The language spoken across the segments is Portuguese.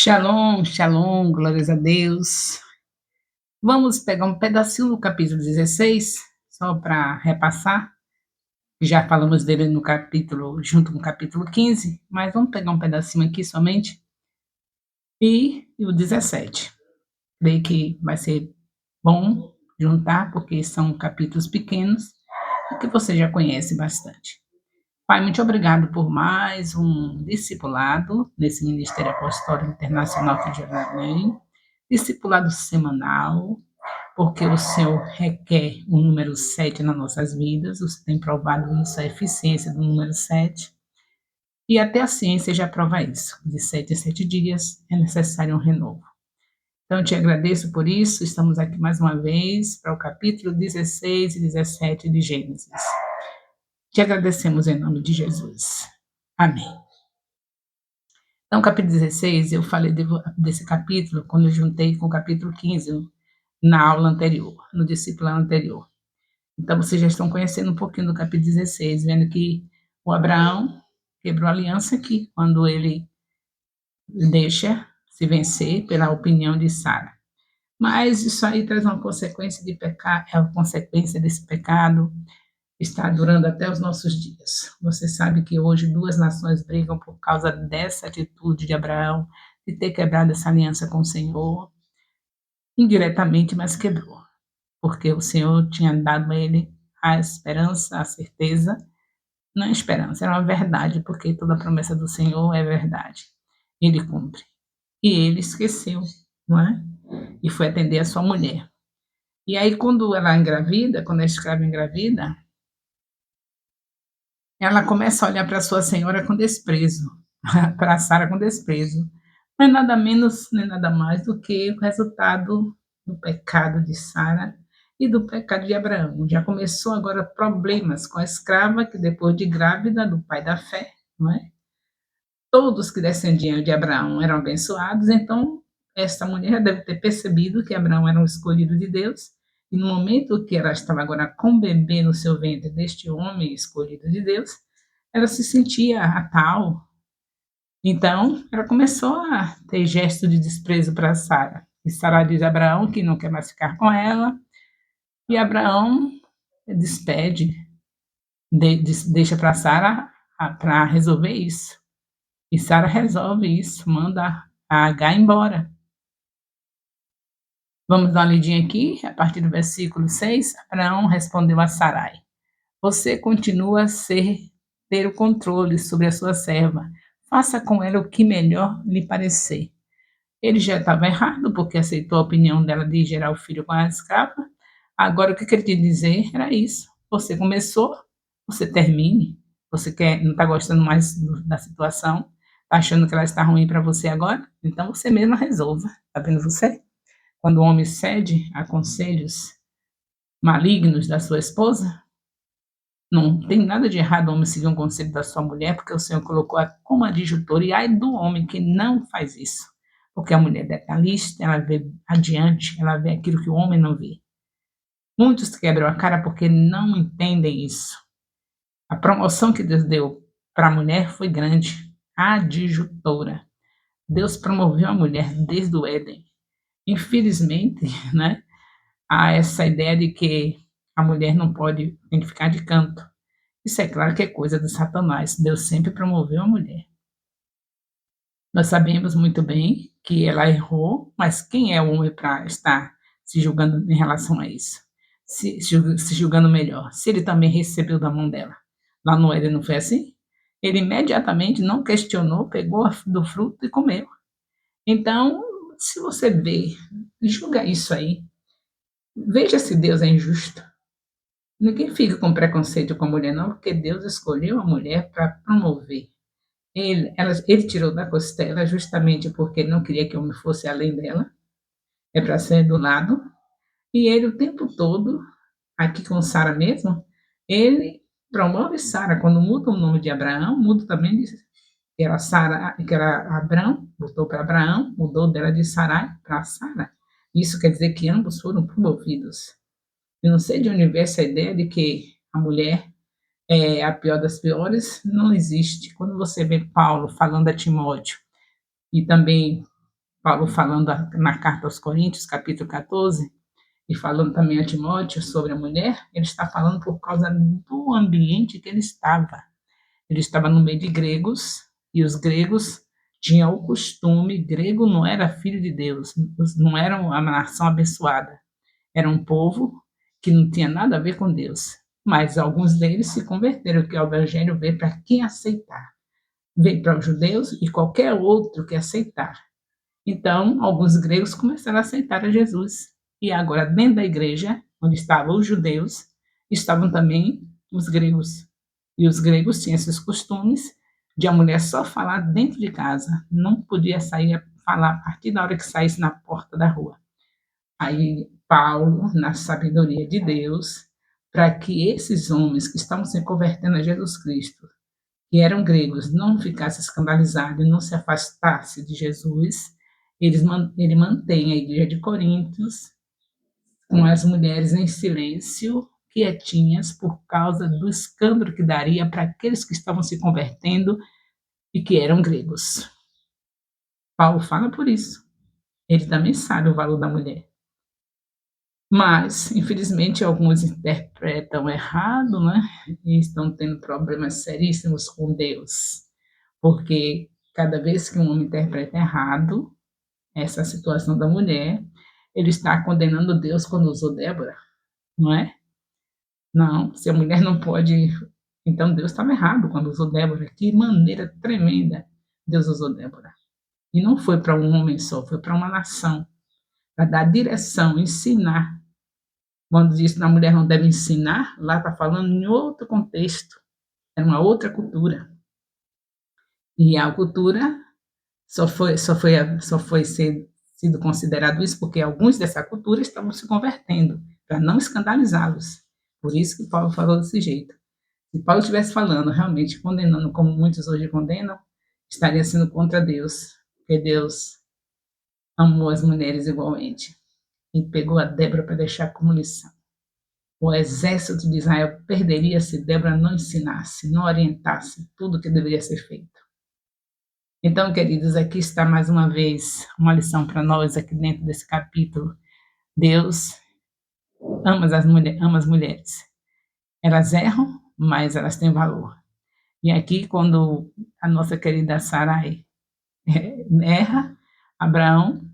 Shalom, shalom, glórias a Deus. Vamos pegar um pedacinho do capítulo 16, só para repassar. Já falamos dele no capítulo, junto com o capítulo 15, mas vamos pegar um pedacinho aqui somente. E o 17. Creio que vai ser bom juntar, porque são capítulos pequenos e que você já conhece bastante. Pai, muito obrigado por mais um discipulado nesse Ministério Apostólico Internacional aqui de Jerusalém, discipulado semanal, porque o Senhor requer o número 7 nas nossas vidas, você tem provado isso, a eficiência do número 7, e até a ciência já prova isso, de 7 em 7 dias é necessário um renovo. Então, eu te agradeço por isso, estamos aqui mais uma vez para o capítulo 16 e 17 de Gênesis. Te agradecemos em nome de Jesus. Amém. Então, capítulo 16, eu falei desse capítulo quando eu juntei com o capítulo 15, na aula anterior, no discipulado anterior. Então, vocês já estão conhecendo um pouquinho do capítulo 16, vendo que o Abraão quebrou a aliança aqui, quando ele deixa se vencer pela opinião de Sara. Mas isso aí traz uma consequência de pecado, é a consequência desse pecado está durando até os nossos dias. Você sabe que hoje duas nações brigam por causa dessa atitude de Abraão, de ter quebrado essa aliança com o Senhor, indiretamente, mas quebrou, porque o Senhor tinha dado a ele a esperança, a certeza, não é esperança, era uma verdade, porque toda promessa do Senhor é verdade, ele cumpre. E ele esqueceu, não é? E foi atender a sua mulher. E aí, quando ela engravida, quando a escrava engravida, ela começa a olhar para sua senhora com desprezo, para Sara com desprezo. Não é nada menos nem nada mais do que o resultado do pecado de Sara e do pecado de Abraão. Já começou agora problemas com a escrava, que depois de grávida do pai da fé, não é? Todos que descendiam de Abraão eram abençoados, então esta mulher já deve ter percebido que Abraão era um escolhido de Deus, e no momento que ela estava agora com o bebê no seu ventre deste homem escolhido de Deus, ela se sentia a tal. Então, ela começou a ter gesto de desprezo para Sara. E Sara diz a Abraão que não quer mais ficar com ela, e Abraão despede, deixa para Sara para resolver isso. E Sara resolve isso, manda a H embora. Vamos dar uma lidinha aqui, a partir do versículo 6. Abraão respondeu a Sarai: Você continua a ter o controle sobre a sua serva. Faça com ela o que melhor lhe parecer. Ele já estava errado, porque aceitou a opinião dela de gerar o filho com a escrava. Agora, o que ele queria dizer era isso. Você começou, você termine. Você não está gostando mais da situação, está achando que ela está ruim para você agora? Então, você mesma resolva. Está vendo você? Quando o homem cede a conselhos malignos da sua esposa, não tem nada de errado o homem seguir um conselho da sua mulher, porque o Senhor colocou como adjutor, e ai do homem que não faz isso. Porque a mulher é detalhista, ela vê adiante, ela vê aquilo que o homem não vê. Muitos quebram a cara porque não entendem isso. A promoção que Deus deu para a mulher foi grande, adjutora. Deus promoveu a mulher desde o Éden. Infelizmente, né, há essa ideia de que a mulher não pode, tem que ficar de canto. Isso é claro que é coisa de Satanás. Deus sempre promoveu a mulher. Nós sabemos muito bem que ela errou, mas quem é o homem para estar se julgando em relação a isso? Se julgando melhor. Se ele também recebeu da mão dela. Lá no Éden não foi assim? Ele imediatamente não questionou, pegou do fruto e comeu. Então, se você vê, julga isso aí. Veja se Deus é injusto. Ninguém fica com preconceito com a mulher, não, porque Deus escolheu a mulher para promover. Ele tirou da costela justamente porque não queria que o homem fosse além dela, é para ser do lado. E ele, o tempo todo, aqui com Sara mesmo, ele promove Sara. Quando muda o nome de Abraão, muda também de que era Sara, que era Abraão, botou para Abraão, mudou dela de Sarai para Sara. Isso quer dizer que ambos foram promovidos. Eu não sei de onde veio essa ideia de que a mulher é a pior das piores, não existe. Quando você vê Paulo falando a Timóteo, e também Paulo falando na carta aos Coríntios, capítulo 14, e falando também a Timóteo sobre a mulher, ele está falando por causa do ambiente que ele estava. Ele estava no meio de gregos, e os gregos tinham o costume, grego não era filho de Deus, não era uma nação abençoada, era um povo que não tinha nada a ver com Deus. Mas alguns deles se converteram, que o evangelho veio para quem aceitar. Veio para os judeus e qualquer outro que aceitar. Então, alguns gregos começaram a aceitar a Jesus. E agora, dentro da igreja, onde estavam os judeus, estavam também os gregos. E os gregos tinham esses costumes de a mulher só falar dentro de casa, não podia sair a falar a partir da hora que saísse na porta da rua. Aí, Paulo, na sabedoria de Deus, para que esses homens que estavam se convertendo a Jesus Cristo, que eram gregos, não ficassem escandalizados e não se afastassem de Jesus, ele mantém a igreja de Coríntios com as mulheres em silêncio, quietinhas, por causa do escândalo que daria para aqueles que estavam se convertendo e que eram gregos. Paulo fala por isso. Ele também sabe o valor da mulher. Mas, infelizmente, alguns interpretam errado, né? E estão tendo problemas seríssimos com Deus. Porque cada vez que um homem interpreta errado essa situação da mulher, ele está condenando Deus quando usou Débora, não é? Não, se a mulher não pode. Então Deus estava errado quando usou Débora. Que maneira tremenda Deus usou Débora. E não foi para um homem só, foi para uma nação. Para dar direção, ensinar. Quando diz que a mulher não deve ensinar, lá está falando em outro contexto. Era uma outra cultura. E a cultura só foi sido considerado isso porque alguns dessa cultura estavam se convertendo, para não escandalizá-los. Por isso que Paulo falou desse jeito. Se Paulo estivesse falando, realmente condenando, como muitos hoje condenam, estaria sendo contra Deus, porque Deus amou as mulheres igualmente e pegou a Débora para deixar como lição. O exército de Israel perderia se Débora não ensinasse, não orientasse tudo o que deveria ser feito. Então, queridos, aqui está mais uma vez uma lição para nós aqui dentro desse capítulo. Deus ama as mulheres. Elas erram, mas elas têm valor. E aqui, quando a nossa querida Sarai erra, Abraão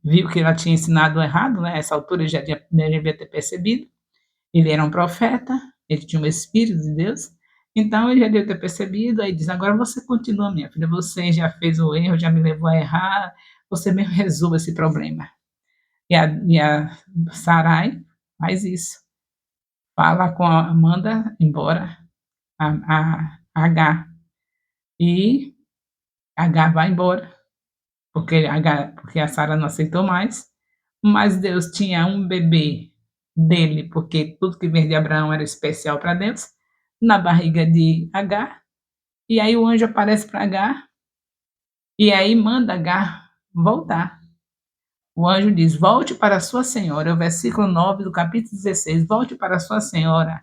viu que ela tinha ensinado errado, né? Essa altura ele já devia ter percebido. Ele era um profeta, ele tinha um espírito de Deus, então ele já deve ter percebido, aí diz, agora você continua, minha filha, você já fez o erro, já me levou a errar, você mesmo resolva esse problema. E a Sarai faz isso. Fala com manda embora a Agar. E Agar vai embora, porque a Sara não aceitou mais, mas Deus tinha um bebê dele, porque tudo que veio de Abraão era especial para Deus, na barriga de Agar, e aí o anjo aparece para Agar, e aí manda Agar voltar. O anjo diz, volte para a sua senhora, é o versículo 9 do capítulo 16, volte para a sua senhora,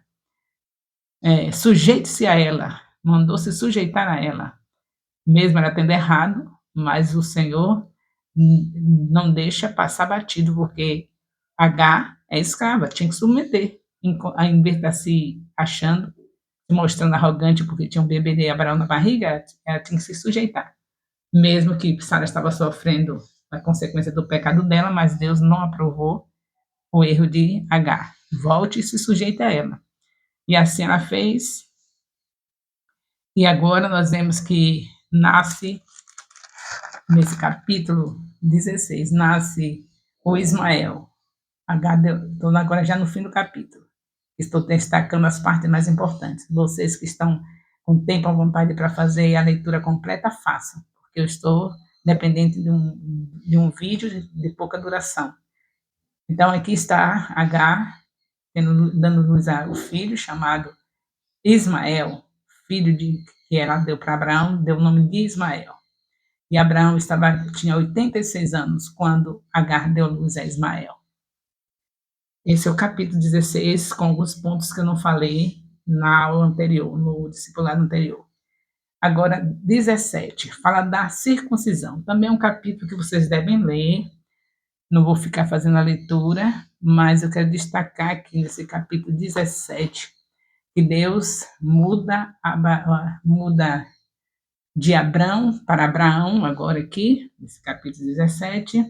sujeite-se a ela, mandou se sujeitar a ela, mesmo ela tendo errado, mas o Senhor não deixa passar batido, porque Agar é escrava, tinha que submeter, em vez de estar se achando, se mostrando arrogante porque tinha um bebê de Abraão na barriga, ela tinha que se sujeitar. Mesmo que Sara estava sofrendo a consequência do pecado dela, mas Deus não aprovou o erro de Agar. Volte e se sujeite a ela. E assim ela fez. E agora nós vemos que nasce, nesse capítulo 16, nasce o Ismael. Estou agora já no fim do capítulo. Estou destacando as partes mais importantes. Vocês que estão com tempo à vontade para fazer a leitura completa, façam, porque eu estou dependente de um vídeo de pouca duração. Então, aqui está Agar, dando luz ao filho chamado Ismael, filho que ela deu para Abraão, deu o nome de Ismael. E Abraão tinha 86 anos quando Agar deu luz a Ismael. Esse é o capítulo 16, com alguns pontos que eu não falei na aula anterior, no discipulado anterior. Agora, 17, fala da circuncisão. Também é um capítulo que vocês devem ler. Não vou ficar fazendo a leitura, mas eu quero destacar aqui nesse capítulo 17 que Deus muda de Abrão para Abraão, agora aqui, nesse capítulo 17.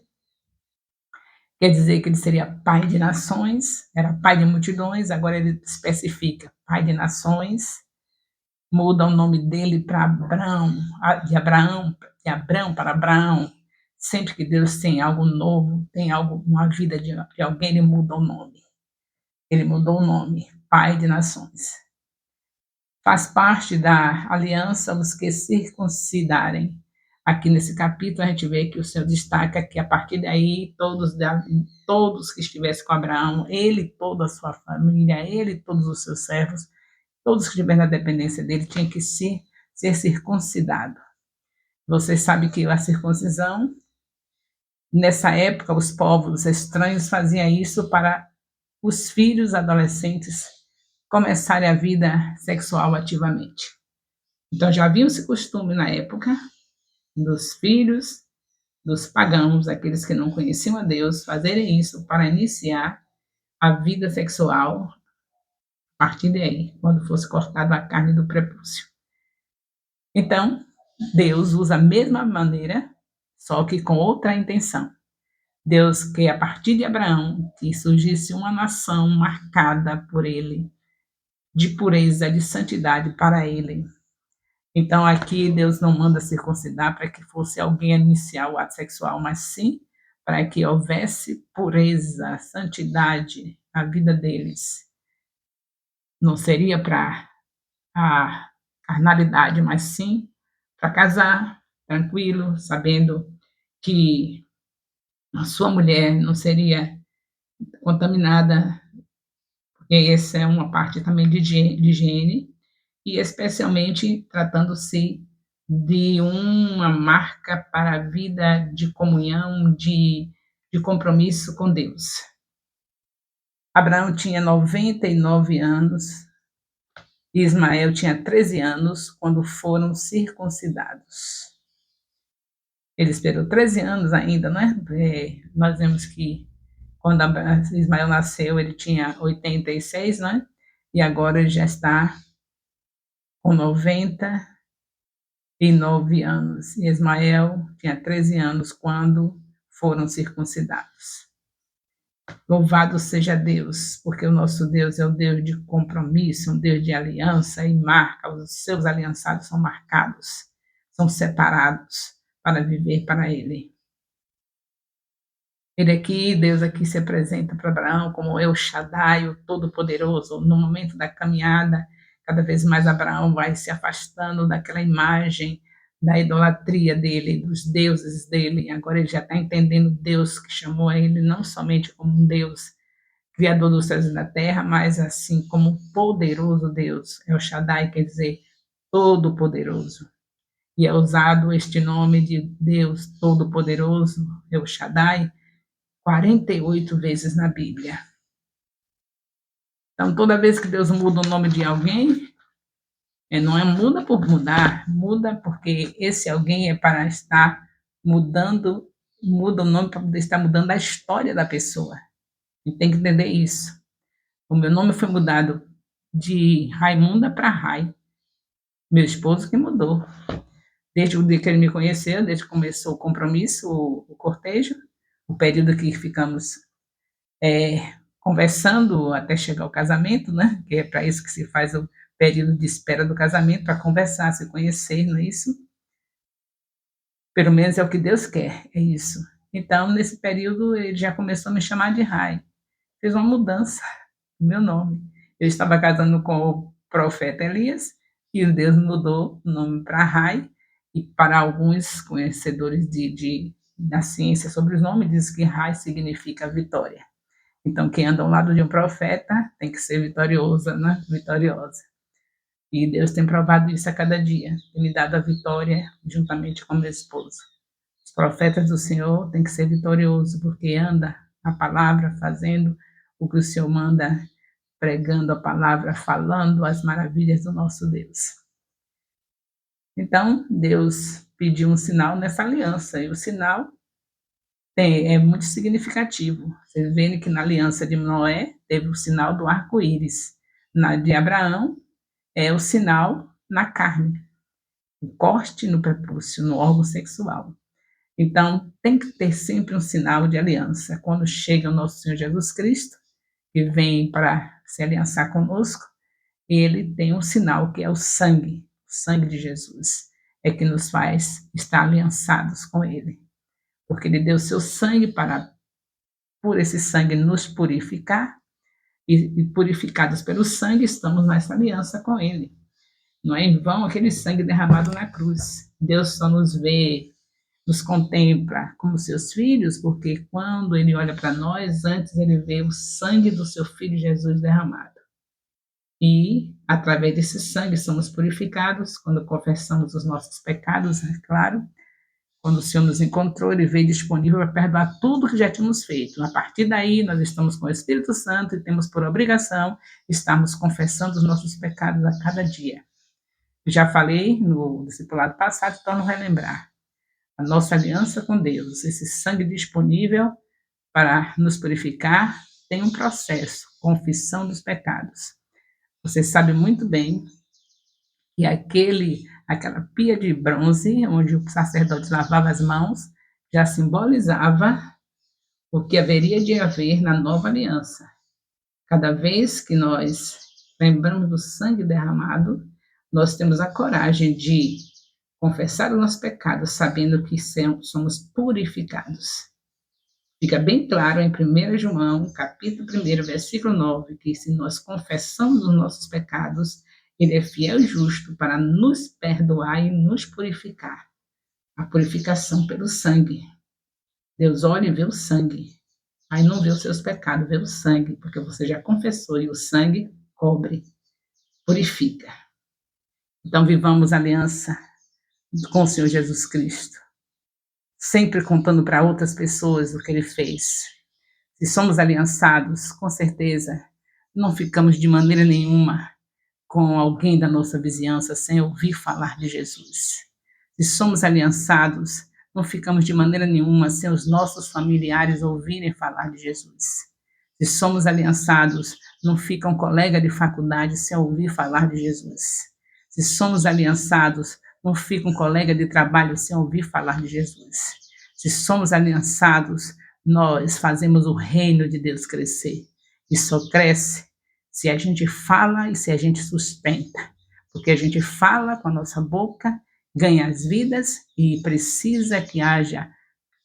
Quer dizer que ele seria pai de nações, era pai de multidões, agora ele especifica pai de nações, muda o nome dele para Abrão, de Abrão para Abraão. Sempre que Deus tem algo novo, tem algo, uma vida de alguém, ele muda o nome. Ele mudou o nome, pai de nações. Faz parte da aliança os que circuncidarem. Aqui nesse capítulo a gente vê que o Senhor destaca que a partir daí todos que estivessem com Abraão, ele, toda a sua família, ele, todos os seus servos, todos que estiverem na dependência dele, tinham que ser circuncidados. Você sabe que a circuncisão, nessa época, os povos estranhos faziam isso para os filhos adolescentes começarem a vida sexual ativamente. Então já havia esse costume na época dos filhos dos pagãos, aqueles que não conheciam a Deus, fazerem isso para iniciar a vida sexual a partir daí, quando fosse cortada a carne do prepúcio. Então, Deus usa a mesma maneira, só que com outra intenção. Deus quer, a partir de Abraão, que surgisse uma nação marcada por ele, de pureza, de santidade para ele. Então, aqui Deus não manda circuncidar para que fosse alguém iniciar o ato sexual, mas sim para que houvesse pureza, santidade na vida deles. Não seria para a carnalidade, mas sim para casar, tranquilo, sabendo que a sua mulher não seria contaminada, porque essa é uma parte também de higiene, e especialmente tratando-se de uma marca para a vida de comunhão, de compromisso com Deus. Abraão tinha 99 anos e Ismael tinha 13 anos quando foram circuncidados. Ele esperou 13 anos ainda, não é? Nós vemos que quando Ismael nasceu, ele tinha 86, né? E agora ele já está com 99 anos. E Ismael tinha 13 anos quando foram circuncidados. Louvado seja Deus, porque o nosso Deus é o Deus de compromisso, um Deus de aliança e marca. Os seus aliançados são marcados, são separados para viver para Ele. Deus aqui se apresenta para Abraão como El Shaddai, o Todo-Poderoso. No momento da caminhada, cada vez mais Abraão vai se afastando daquela imagem da idolatria dele, dos deuses dele. Agora ele já está entendendo Deus que chamou a ele não somente como um Deus criador dos céus e da terra, mas assim como um poderoso Deus. El Shaddai quer dizer Todo-Poderoso. E é usado este nome de Deus Todo-Poderoso, El Shaddai, 48 vezes na Bíblia. Então, toda vez que Deus muda o nome de alguém, não é muda por mudar, muda porque esse alguém é para estar mudando, muda o nome para poder estar mudando a história da pessoa. E tem que entender isso. O meu nome foi mudado de Raimunda para Rai. Meu esposo que mudou. Desde o dia que ele me conheceu, desde que começou o compromisso, o cortejo, o período que ficamos conversando até chegar ao casamento, né? Que é para isso que se faz o período de espera do casamento, para conversar, se conhecer, não é isso? Pelo menos é o que Deus quer, é isso. Então, nesse período, ele já começou a me chamar de Rai. Fez uma mudança no meu nome. Eu estava casando com o profeta Elias, e Deus mudou o nome para Rai, e para alguns conhecedores da ciência sobre os nomes, diz que Rai significa vitória. Então, quem anda ao lado de um profeta tem que ser vitoriosa, né? Vitoriosa. E Deus tem provado isso a cada dia. Tem me dado a vitória juntamente com meu esposo. Os profetas do Senhor têm que ser vitoriosos, porque anda a palavra, fazendo o que o Senhor manda, pregando a palavra, falando as maravilhas do nosso Deus. Então, Deus pediu um sinal nessa aliança, e o sinal é muito significativo. Vocês veem que na aliança de Noé teve o sinal do arco-íris, na de Abraão é o sinal na carne, o corte no prepúcio, no órgão sexual. Então, tem que ter sempre um sinal de aliança. Quando chega o nosso Senhor Jesus Cristo, que vem para se aliançar conosco, ele tem um sinal que é o sangue de Jesus, é que nos faz estar aliançados com ele, porque ele deu seu sangue para, por esse sangue, nos purificar, e purificados pelo sangue, estamos nessa aliança com ele. Não é em vão aquele sangue derramado na cruz. Deus só nos vê, nos contempla como seus filhos, porque quando ele olha para nós, antes ele vê o sangue do seu filho Jesus derramado. E, através desse sangue, somos purificados quando confessamos os nossos pecados, é claro. Quando o Senhor nos encontrou, ele veio disponível para perdoar tudo que já tínhamos feito. A partir daí, nós estamos com o Espírito Santo e temos por obrigação estarmos confessando os nossos pecados a cada dia. Já falei no discipulado passado, torno a relembrar. A nossa aliança com Deus, esse sangue disponível para nos purificar, tem um processo, confissão dos pecados. Você sabe muito bem que aquela pia de bronze, onde o sacerdote lavava as mãos, já simbolizava o que haveria de haver na nova aliança. Cada vez que nós lembramos do sangue derramado, nós temos a coragem de confessar o nosso pecado, sabendo que somos purificados. Fica bem claro em 1 João, capítulo 1, versículo 9, que se nós confessamos os nossos pecados, ele é fiel e justo para nos perdoar e nos purificar. A purificação pelo sangue. Deus olha e vê o sangue. Aí não vê os seus pecados, vê o sangue, porque você já confessou e o sangue cobre, purifica. Então vivamos a aliança com o Senhor Jesus Cristo, sempre contando para outras pessoas o que ele fez. Se somos aliançados, com certeza, não ficamos de maneira nenhuma com alguém da nossa vizinhança sem ouvir falar de Jesus. Se somos aliançados, não ficamos de maneira nenhuma sem os nossos familiares ouvirem falar de Jesus. Se somos aliançados, não fica um colega de faculdade sem ouvir falar de Jesus. Se somos aliançados, não fica um colega de trabalho sem ouvir falar de Jesus. Se somos aliançados, nós fazemos o reino de Deus crescer. E só cresce se a gente fala e se a gente sustenta. Porque a gente fala com a nossa boca, ganha as vidas e precisa que haja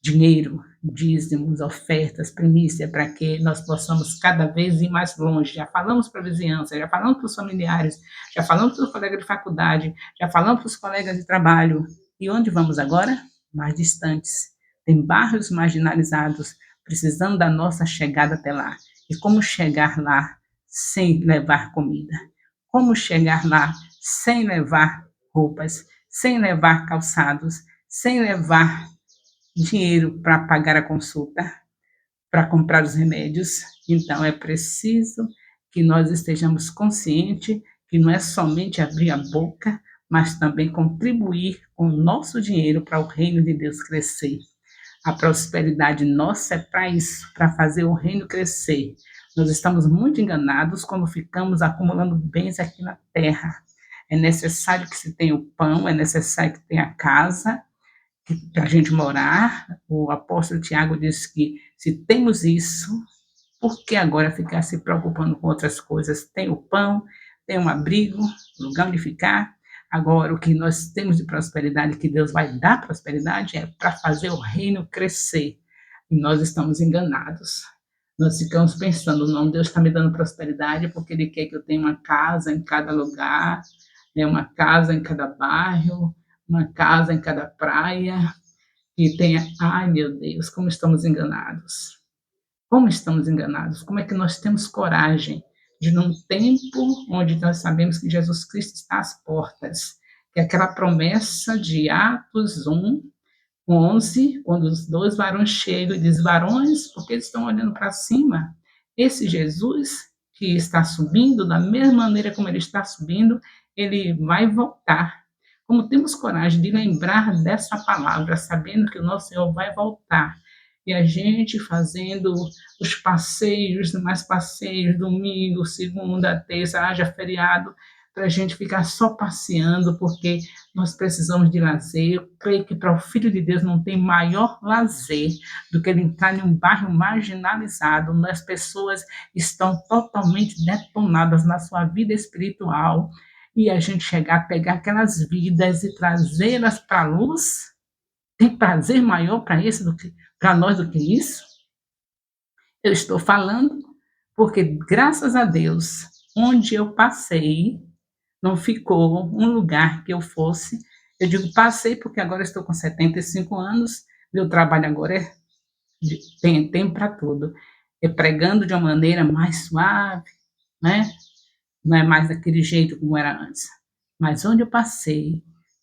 dinheiro, dízimos, ofertas, primícia, para que nós possamos cada vez ir mais longe. Já falamos para a vizinhança, já falamos para os familiares, já falamos para os colegas de faculdade, já falamos para os colegas de trabalho. E onde vamos agora? Mais distantes. Tem bairros marginalizados precisando da nossa chegada até lá. E como chegar lá sem levar comida? Como chegar lá sem levar roupas, sem levar calçados, sem levar dinheiro para pagar a consulta, para comprar os remédios? Então é preciso que nós estejamos conscientes que não é somente abrir a boca, mas também contribuir com o nosso dinheiro para o reino de Deus crescer. A prosperidade nossa é para isso, para fazer o reino crescer. Nós estamos muito enganados quando ficamos acumulando bens aqui na terra. É necessário que se tenha o pão, é necessário que tenha a casa para a gente morar. O apóstolo Tiago diz que se temos isso, por que agora ficar se preocupando com outras coisas? Tem o pão, tem um abrigo, um lugar onde ficar. Agora, o que nós temos de prosperidade, que Deus vai dar prosperidade, é para fazer o reino crescer. E nós estamos enganados. Nós ficamos pensando, não, Deus está me dando prosperidade porque Ele quer que eu tenha uma casa em cada lugar, uma casa em cada bairro, uma casa em cada praia, e tenha, ai meu Deus, como estamos enganados. Como estamos enganados? Como é que nós temos coragem de, num tempo onde nós sabemos que Jesus Cristo está às portas, que aquela promessa de Atos 1:11, quando os dois varões chegam e dizem, varões, porque eles estão olhando para cima? Esse Jesus que está subindo, da mesma maneira como ele está subindo, ele vai voltar como temos coragem de lembrar dessa palavra, sabendo que o nosso Senhor vai voltar, e a gente fazendo os passeios, mais passeios, domingo, segunda, terça, haja feriado, para a gente ficar só passeando, porque nós precisamos de lazer. Eu creio que para o Filho de Deus não tem maior lazer do que ele entrar em um bairro marginalizado, onde as pessoas estão totalmente detonadas na sua vida espiritual, e a gente chegar, pegar aquelas vidas e trazê-las para a luz. Tem prazer maior para isso do que para nós do que isso? Eu estou falando porque, graças a Deus, onde eu passei, não ficou um lugar que eu fosse. Eu digo passei porque agora estou com 75 anos, meu trabalho agora tem tempo para tudo. É pregando de uma maneira mais suave, né? Não é mais daquele jeito como era antes. Mas onde eu passei,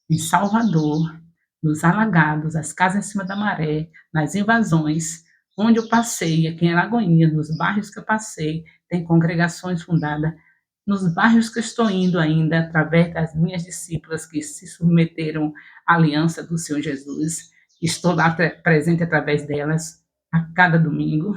em Salvador, nos alagados, as casas em cima da maré, nas invasões, onde eu passei, aqui em Alagoinha, nos bairros que eu passei, tem congregações fundadas, nos bairros que eu estou indo ainda, através das minhas discípulas que se submeteram à aliança do Senhor Jesus, estou lá presente através delas, a cada domingo,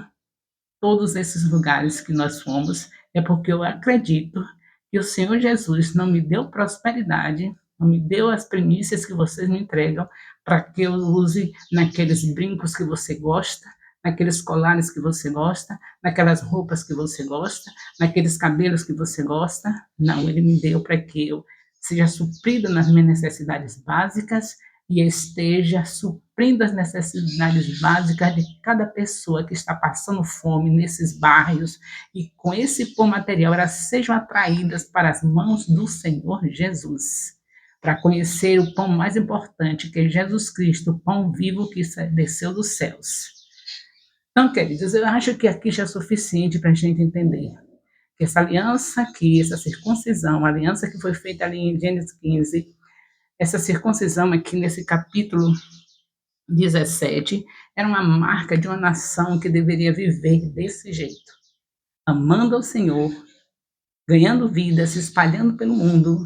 todos esses lugares que nós fomos, é porque eu acredito que o Senhor Jesus não me deu prosperidade, não me deu as primícias que vocês me entregam, para que eu use naqueles brincos que você gosta, naqueles colares que você gosta, naquelas roupas que você gosta, naqueles cabelos que você gosta. Não, Ele me deu para que eu seja suprida nas minhas necessidades básicas e esteja suprindo as necessidades básicas de cada pessoa que está passando fome nesses bairros, e com esse pão material elas sejam atraídas para as mãos do Senhor Jesus, para conhecer o pão mais importante, que é Jesus Cristo, o pão vivo que desceu dos céus. Então, queridos, eu acho que aqui já é suficiente para a gente entender que essa aliança aqui, essa circuncisão, a aliança que foi feita ali em Gênesis 15, essa circuncisão aqui nesse capítulo 17, era uma marca de uma nação que deveria viver desse jeito, amando ao Senhor, ganhando vida, se espalhando pelo mundo.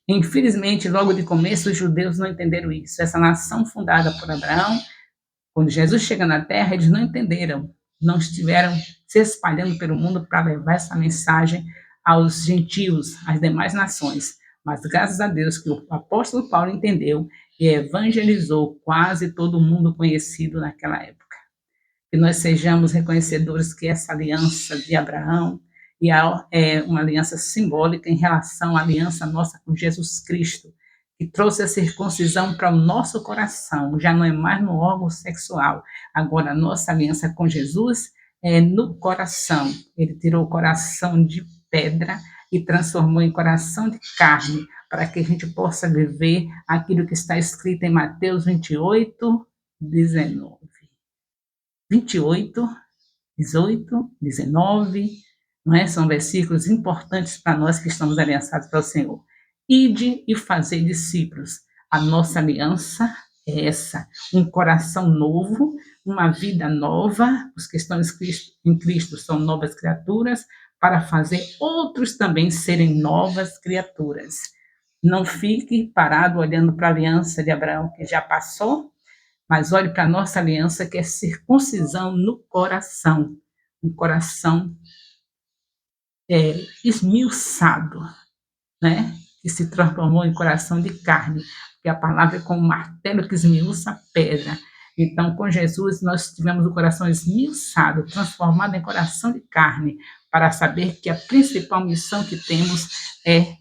Infelizmente, logo de começo, os judeus não entenderam isso. Essa nação fundada por Abraão, quando Jesus chega na terra, eles não entenderam, não estiveram se espalhando pelo mundo para levar essa mensagem aos gentios, às demais nações. Mas graças a Deus que o apóstolo Paulo entendeu e evangelizou quase todo mundo conhecido naquela época. Que nós sejamos reconhecedores que essa aliança de Abraão é uma aliança simbólica em relação à aliança nossa com Jesus Cristo, que trouxe a circuncisão para o nosso coração, já não é mais no órgão sexual. Agora, a nossa aliança com Jesus é no coração. Ele tirou o coração de pedra e transformou em coração de carne, para que a gente possa viver aquilo que está escrito em Mateus 28, 19. 28, 18, 19, não é? São versículos importantes para nós que estamos aliançados para o Senhor. Ide e fazer discípulos. A nossa aliança é essa, um coração novo, uma vida nova. Os que estão em Cristo são novas criaturas, para fazer outros também serem novas criaturas. Não fique parado olhando para a aliança de Abraão, que já passou, mas olhe para a nossa aliança, que é circuncisão no coração. Um coração esmiuçado, né? Que se transformou em coração de carne, porque a palavra é como um martelo que esmiuça a pedra. Então, com Jesus, nós tivemos o coração esmiuçado, transformado em coração de carne, para saber que a principal missão que temos é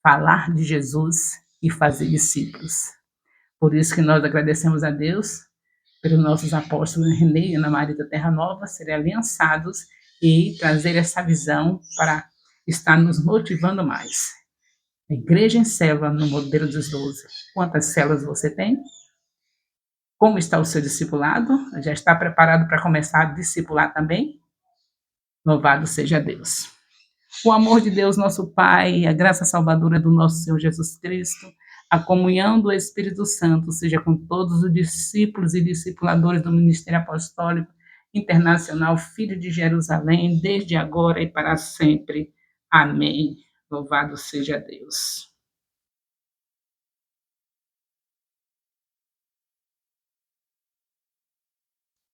falar de Jesus e fazer discípulos. Por isso que nós agradecemos a Deus pelos nossos apóstolos Renê e Ana Maria da Terra Nova serem aliançados e trazer essa visão para estar nos motivando mais. A igreja em célula no modelo dos 12. Quantas células você tem? Como está o seu discipulado? Já está preparado para começar a discipular também? Louvado seja Deus. O amor de Deus, nosso Pai, a graça salvadora do nosso Senhor Jesus Cristo, a comunhão do Espírito Santo seja com todos os discípulos e discipuladores do Ministério Apostólico Internacional Filho de Jerusalém, desde agora e para sempre. Amém. Louvado seja Deus.